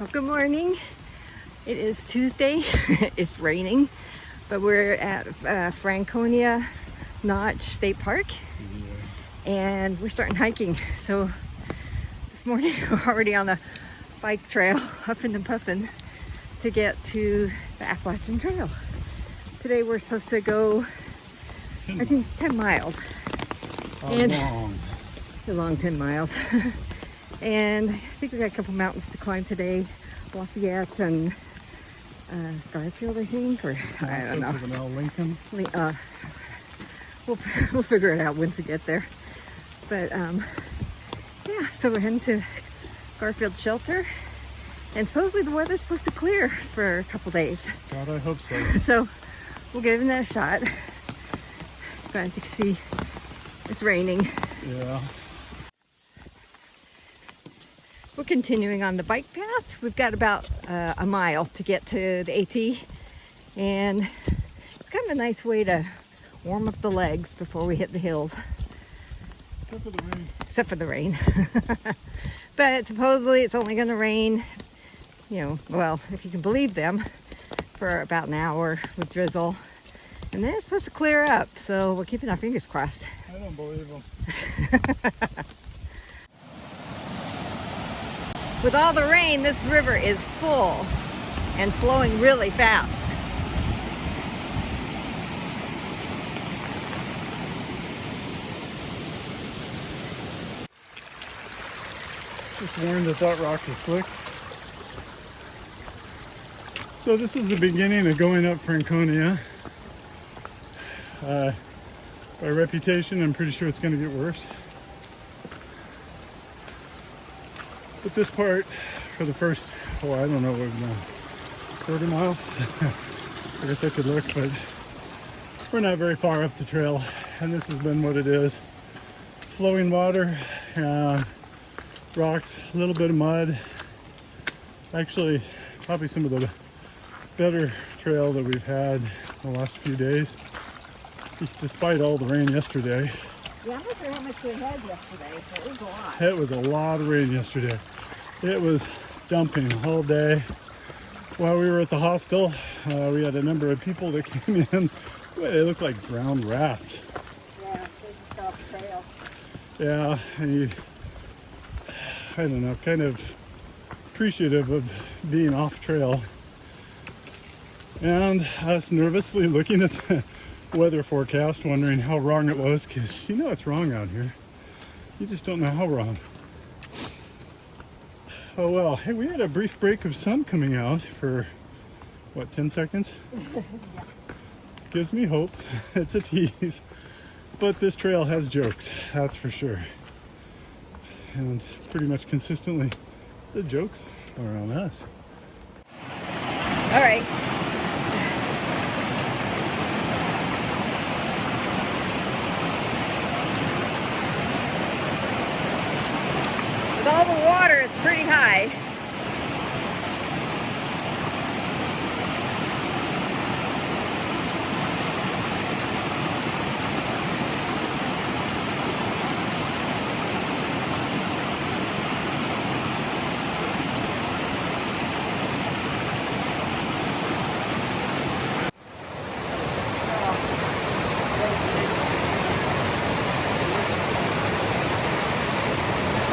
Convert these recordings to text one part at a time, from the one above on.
Well, good morning. It is Tuesday. It's raining, but we're at Franconia Notch State Park, and we're starting hiking. So this morning we're already on the bike trail, huffing and puffing to get to the Appalachian Trail. Today we're supposed to go, I think, 10 miles. A long 10 miles. And I think we got a couple mountains to climb today. Lafayette and Garfield, I think, or I don't know. Lincoln. We'll figure it out once we get there. But yeah, so we're heading to Garfield Shelter, and supposedly the weather's supposed to clear for a couple days. God, I hope so. So we'll give it a shot. But as you can see, it's raining. Yeah. We're continuing on the bike path. We've got about a mile to get to the AT, and it's kind of a nice way to warm up the legs before we hit the hills. Except for the rain. Except for the rain. But supposedly it's only going to rain, well, if you can believe them, for about an hour with drizzle. And then it's supposed to clear up, so we're keeping our fingers crossed. I don't believe them. With all the rain, this river is full and flowing really fast. Just warned that rock is slick. So this is the beginning of going up Franconia. By reputation, I'm pretty sure it's going to get worse. But this part, for the first, I don't know, quarter mile? I guess I could look, but we're not very far up the trail, and this has been what it is. Flowing water, rocks, a little bit of mud. Actually, probably some of the better trail that we've had the last few days, despite all the rain yesterday. Yeah, I'm not sure how much we had yesterday, but it was a lot. It was a lot of rain yesterday. It was dumping all day. While we were at the hostel, we had a number of people that came in. They looked like drowned rats. Yeah, they just got off the trail. Yeah, and I don't know, kind of appreciative of being off trail. And us nervously looking at the weather forecast, wondering how wrong it was, because you know it's wrong out here. You just don't know how wrong. Oh well, hey, we had a brief break of sun coming out for, 10 seconds? Gives me hope. It's a tease. But this trail has jokes, that's for sure. And pretty much consistently, the jokes are on us. All right. With all the water, it's pretty high.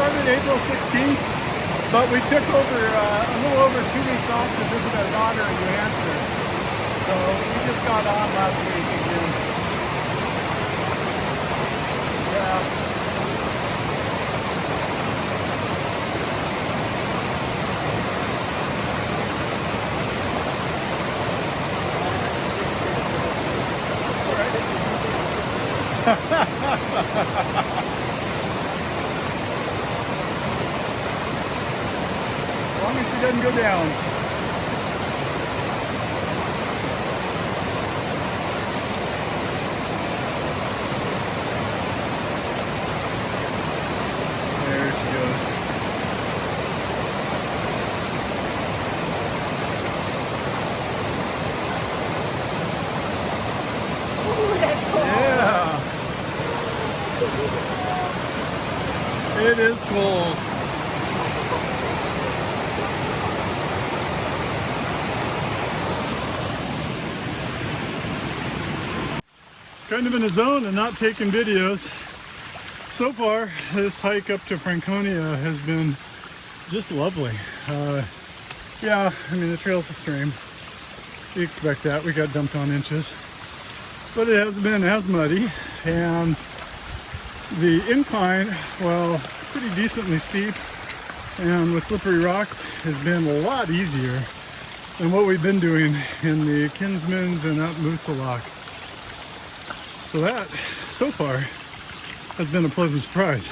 Started April 16th, but we took a little over 2 weeks off to visit our daughter in New Hampshire. So we just got on last week again. Yeah. As long as she doesn't go down. There she goes. Ooh, that's cool. Yeah. It is cold. kind of in a zone and not taking videos. So far, this hike up to Franconia has been just lovely. Yeah, I mean, the trail's a stream. You expect that. We got dumped on inches. But it hasn't been as muddy. And the incline, well, pretty decently steep and with slippery rocks, has been a lot easier than what we've been doing in the Kinsmans and up Moosilauke. So that, so far, has been a pleasant surprise.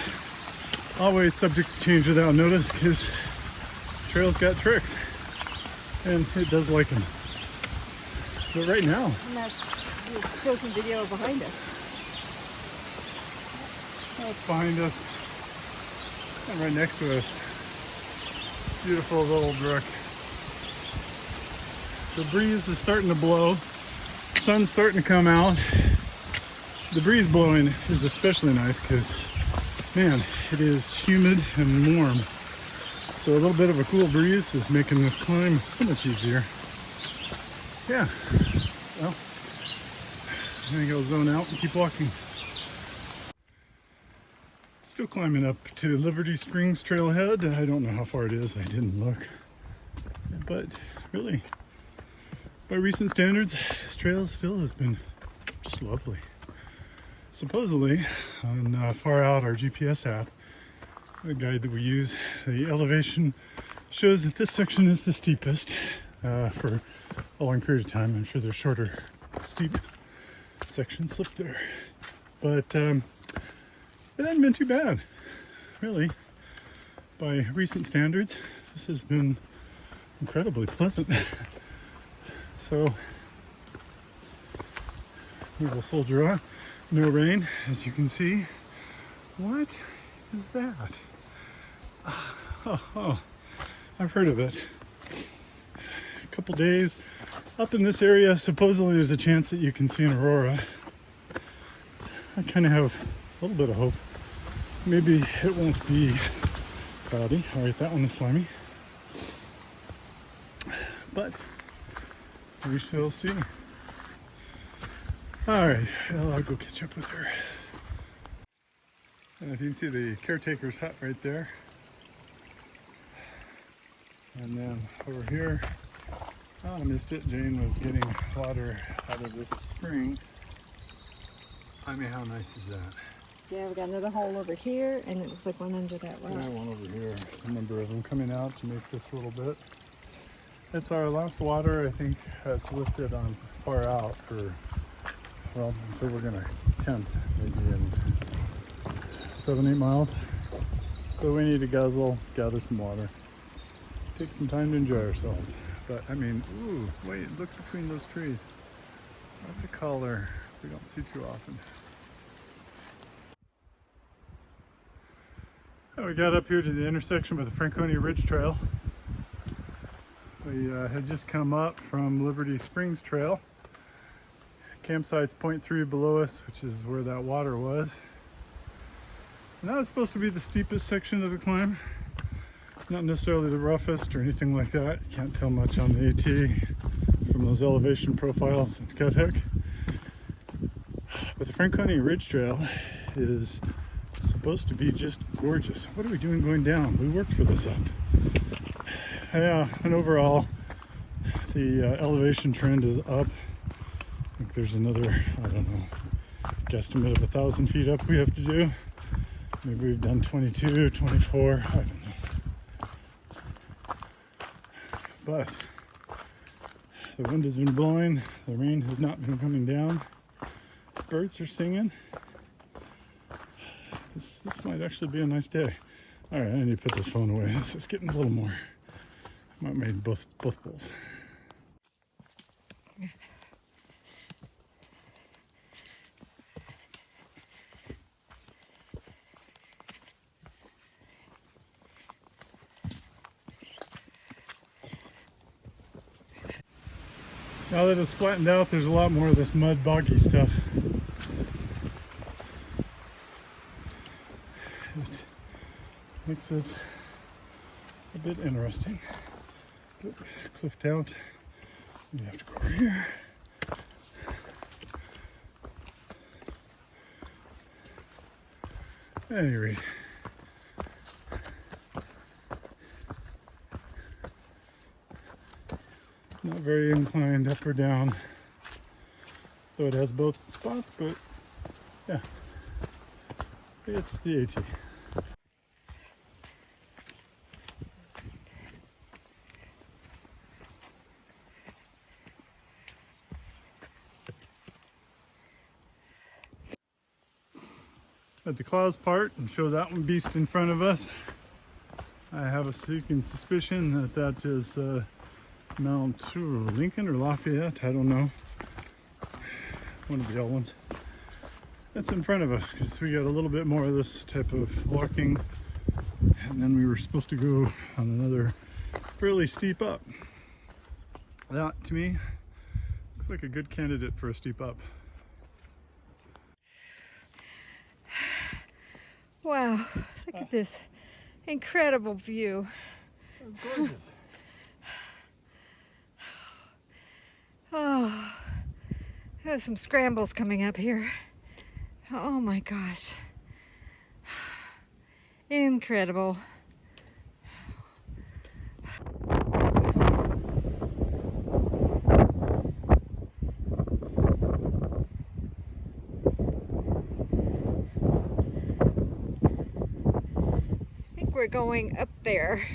Always subject to change without notice because trail's got tricks and it does like them. But right now, And that's, we'll show some video behind us. that's behind us and right next to us. Beautiful little brook. The breeze is starting to blow. Sun's starting to come out. The breeze blowing is especially nice because, man, it is humid and warm. So a little bit of a cool breeze is making this climb so much easier. Yeah, well, I think I'll zone out and keep walking. Still climbing up to Liberty Springs Trailhead. I don't know how far it is, I didn't look. But really, by recent standards, this trail still has been just lovely. Supposedly, on Far Out, our GPS app, the guide that we use, the elevation shows that this section is the steepest for a long period of time. I'm sure there's shorter, steep sections up there. But it hasn't been too bad, really. By recent standards, this has been incredibly pleasant. So we will soldier on. No rain, as you can see. What is that? Oh, I've heard of it. A couple days up in this area, supposedly there's a chance that you can see an aurora. I kind of have a little bit of hope. Maybe it won't be cloudy. All right, that one is slimy. But we shall see. All right, well, I'll go catch up with her. And if you can see the caretaker's hut right there. And then over here, oh, I missed it. Jane was getting water out of this spring. I mean, how nice is that? Yeah, we got another hole over here, and it looks like one under that rock. Yeah, one over here. There's a number of them coming out to make this little bit. It's our last water. I think it's listed on Far Out for, well, until we're gonna tent maybe in 7-8 miles. So we need to gather some water, take some time to enjoy ourselves. But I mean, ooh, wait, look between those trees. That's a color we don't see too often. We got up here to the intersection with the Franconia Ridge Trail. We had just come up from Liberty Springs Trail. Campsite's 0.3 below us, which is where that water was. And that was supposed to be the steepest section of the climb. Not necessarily the roughest or anything like that. You can't tell much on the AT from those elevation profiles at Cuthek. But the Franconia Ridge Trail is supposed to be just gorgeous. What are we doing going down? We worked for this up. Yeah, and overall, the elevation trend is up. I think there's another, I don't know, guesstimate of 1,000 feet up we have to do. Maybe we've done 22, 24, I don't know. But the wind has been blowing, the rain has not been coming down, birds are singing. This might actually be a nice day. All right, I need to put this phone away. This is getting a little more. I might made both bowls. Now that it's flattened out, there's a lot more of this mud boggy stuff. It makes it a bit interesting. But cliffed out. You have to go over here. Anyway, not very inclined up or down, though it has both spots, but yeah, it's the AT. At the Claus part and show that one beast in front of us. I have a sneaking suspicion that that is Mount Lincoln or Lafayette, I don't know. One of the old ones. That's in front of us because we got a little bit more of this type of walking, and then we were supposed to go on another fairly steep up. That to me looks like a good candidate for a steep up. Wow, look at this incredible view. Oh, gorgeous. Oh, there's some scrambles coming up here. Oh my gosh. Incredible. I think we're going up there.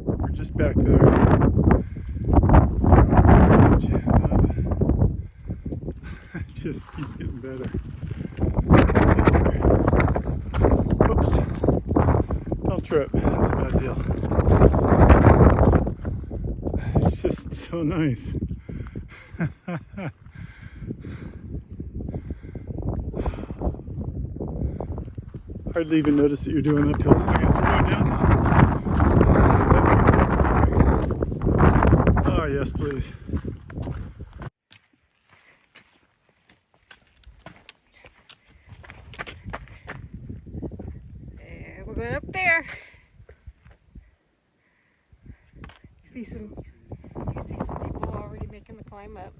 We're just back there. It just keeps getting better. Oops. Don't trip. That's a bad deal. It's just so nice. Hardly even notice that you're doing uphill. I guess we're going down. Oh, yes, please. We're going up there. You see some people already making the climb up.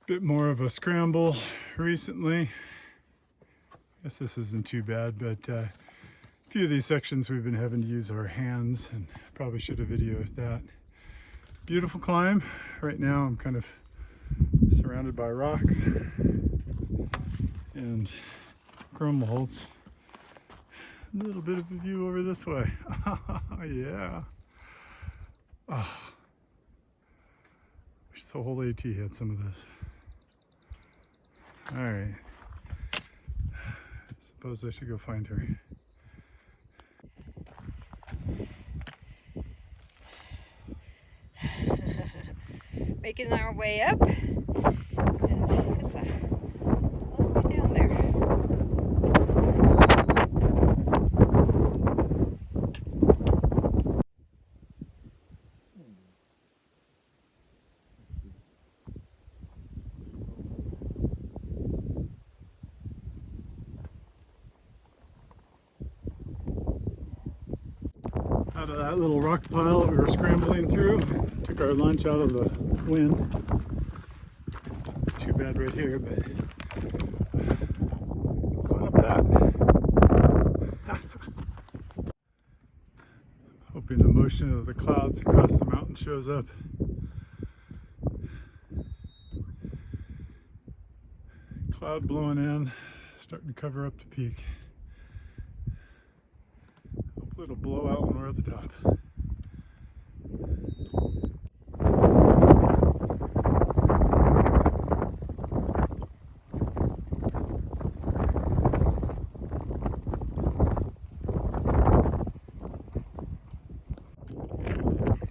Bit more of a scramble recently. I guess this isn't too bad, but a few of these sections we've been having to use our hands, and probably should have videoed that. Beautiful climb. Right now I'm kind of surrounded by rocks and crumbles. A little bit of a view over this way. Yeah. Oh. Wish the whole AT had some of this. All right. Suppose I should go find her. Making our way up. And it's a long way down there. out of that little rock pile that we were scrambling through. Took our lunch out of the wind. It's not too bad right here, but going up that. Hoping the motion of the clouds across the mountain shows up. Cloud blowing in, starting to cover up the peak. Hopefully it'll blow out when we're at the top.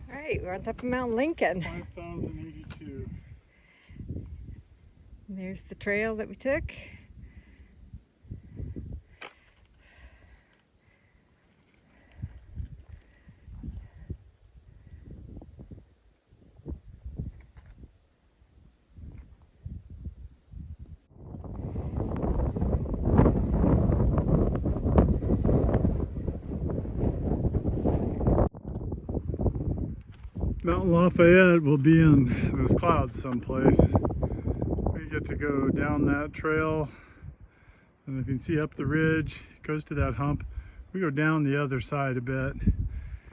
All right, we're on top of Mount Lincoln. 5,082. There's the trail that we took. Mount Lafayette will be in those clouds someplace. We get to go down that trail, and if you can see up the ridge, it goes to that hump. We go down the other side a bit,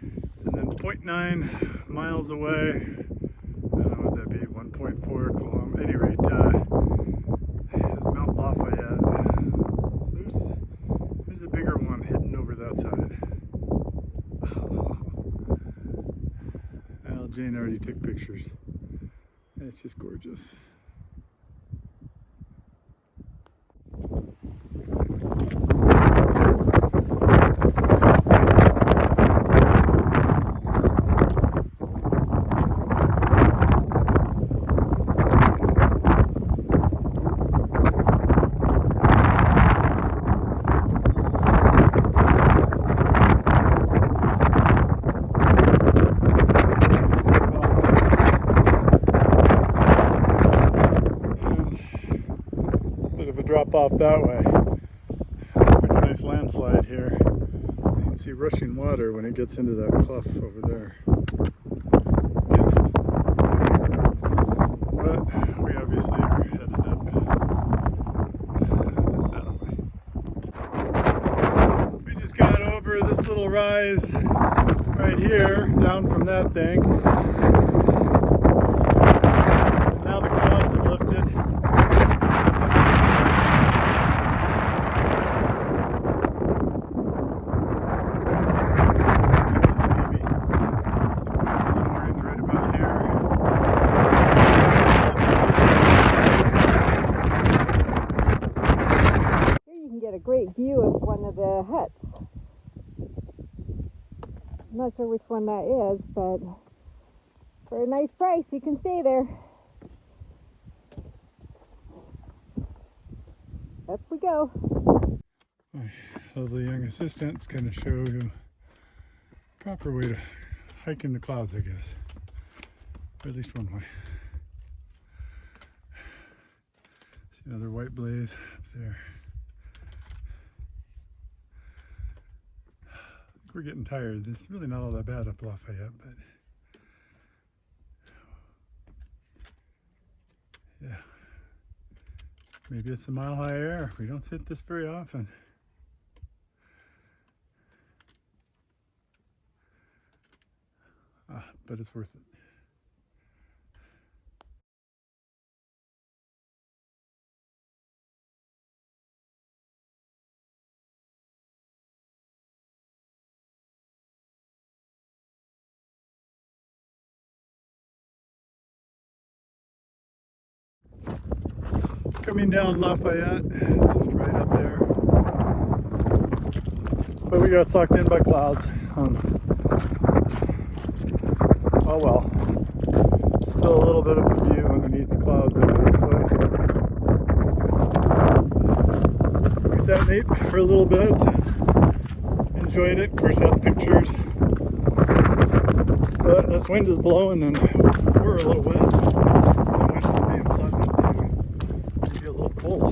and then 0.9 miles away, I don't know what that'd be, 1.4 kilometers, at any rate, is Mount Lafayette. So there's a bigger one hidden over that side. Well, Jane already took pictures. It's just gorgeous. Drop off that way. It's like a nice landslide here. You can see rushing water when it gets into that cleft over there. But we obviously are headed up that way. We just got over this little rise right here, down from that thing. And now the clouds have lifted. Get a great view of one of the huts. I'm not sure which one that is, but for a nice price you can stay there. Up we go. My lovely young assistant's going to show you the proper way to hike in the clouds, I guess. Or at least one way. See another white blaze up there. We're getting tired. It's really not all that bad up Lafayette, but yeah, maybe it's a mile high air. We don't sit this very often. But it's worth it. Coming down Lafayette, it's just right up there. But we got sucked in by clouds. Oh well. Still a little bit of a view underneath the clouds over this way. We sat Nate for a little bit. Enjoyed it. Of course, had pictures. But this wind is blowing and we're a little wet. The wind from being pleasant to maybe a little cold.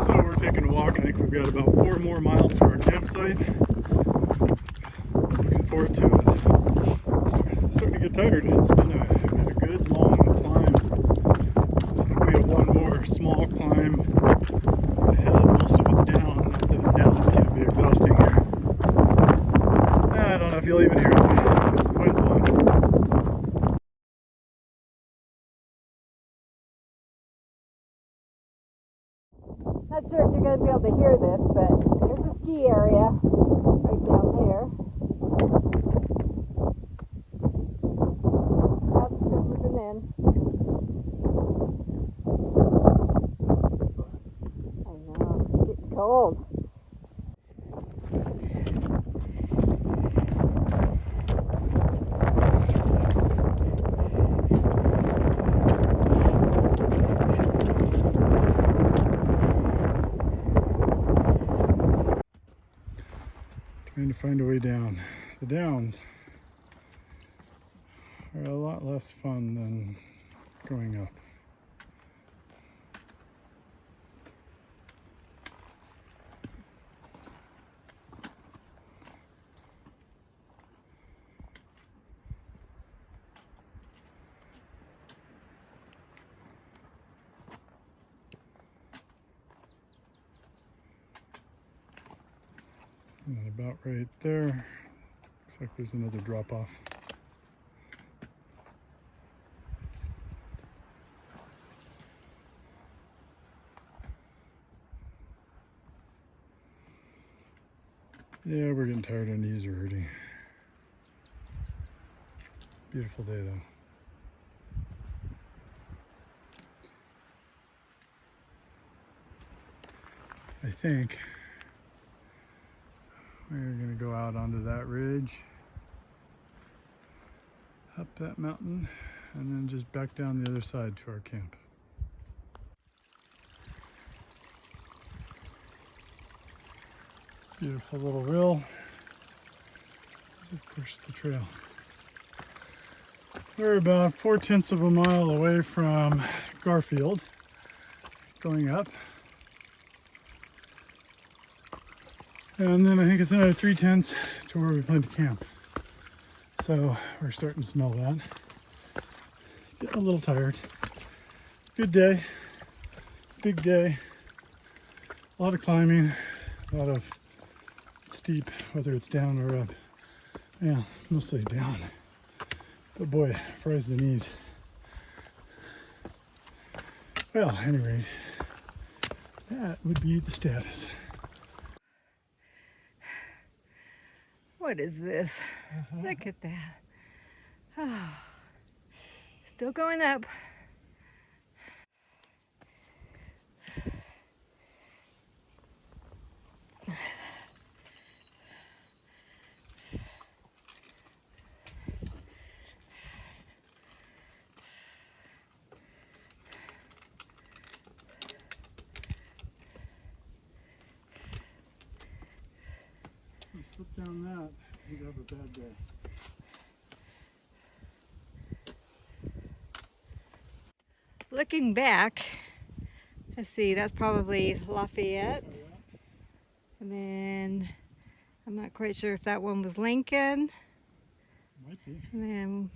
So we're taking a walk. I think we've got about 4 more miles to our campsite. Looking forward to it. Starting to get tired. It's been a good long climb. I think we have one more small climb ahead. Most of it's down. Not that the downs can't be exhausting. I don't know if you'll even hear it because the wind's blowing. Not sure if you're going to be able to hear this, but there's a ski area right down there. Clouds still moving in. I know, it's getting cold. Trying to find a way down. The downs are a lot less fun than going up. And about right there, looks like there's another drop off. Yeah, we're getting tired, our knees are hurting. Beautiful day though. I think we're going to go out onto that ridge, up that mountain, and then just back down the other side to our camp. Beautiful little rill. Of course, the trail. We're about 4/10 of a mile away from Garfield, going up. And then I think it's another 3/10 to where we plan to camp. So we're starting to smell that. Getting a little tired. Good day. Big day. A lot of climbing. A lot of steep, whether it's down or up. Yeah, mostly down. But boy, fries the knees. Well, at any rate, that would be the status. What is this? Look at that. Oh, still going up. If you slip down that, you'd have a bad day. Looking back, let's see, that's probably Lafayette. And then I'm not quite sure if that one was Lincoln. Might be. And then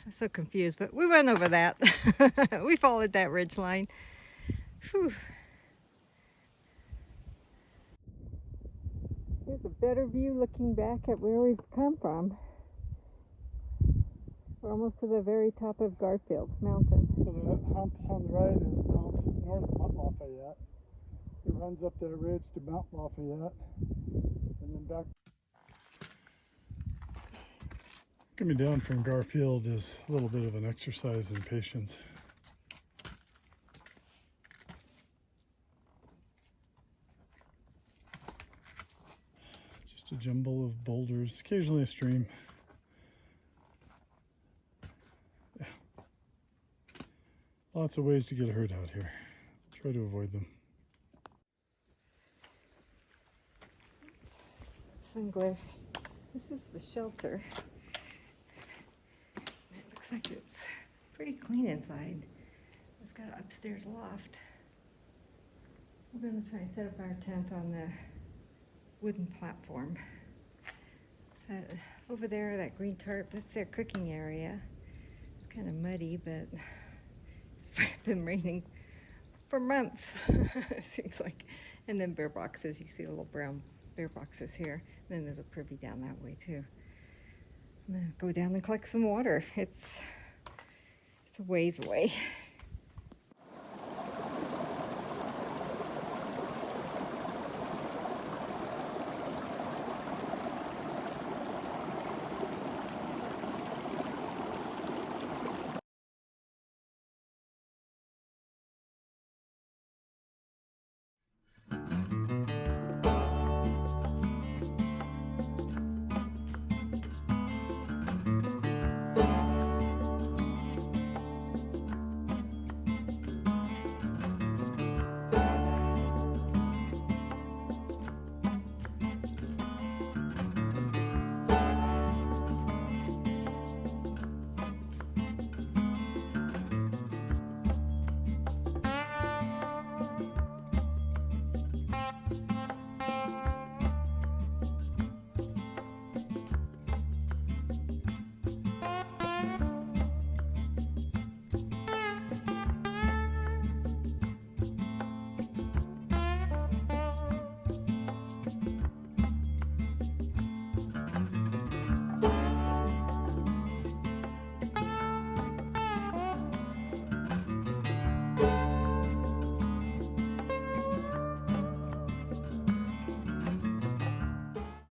I'm so confused, but we went over that. We followed that ridge line. Whew. Here's a better view looking back at where we've come from. We're almost to the very top of Garfield Mountain. So that hump on the right is North Mount Lafayette. It runs up that ridge to Mount Lafayette and then back. Coming down from Garfield is a little bit of an exercise in patience. Just a jumble of boulders, occasionally a stream. Yeah. Lots of ways to get hurt out here. Try to avoid them. Sun glare. This is the shelter. It looks like it's pretty clean inside. It's got an upstairs loft. We're going to try and set up our tent on the wooden platform. Over there, that green tarp, that's their cooking area. It's kind of muddy, but it's been raining for months, it seems like. And then bear boxes, you see the little brown bear boxes here. And then there's a privy down that way too. I'm gonna go down and collect some water. It's a ways away.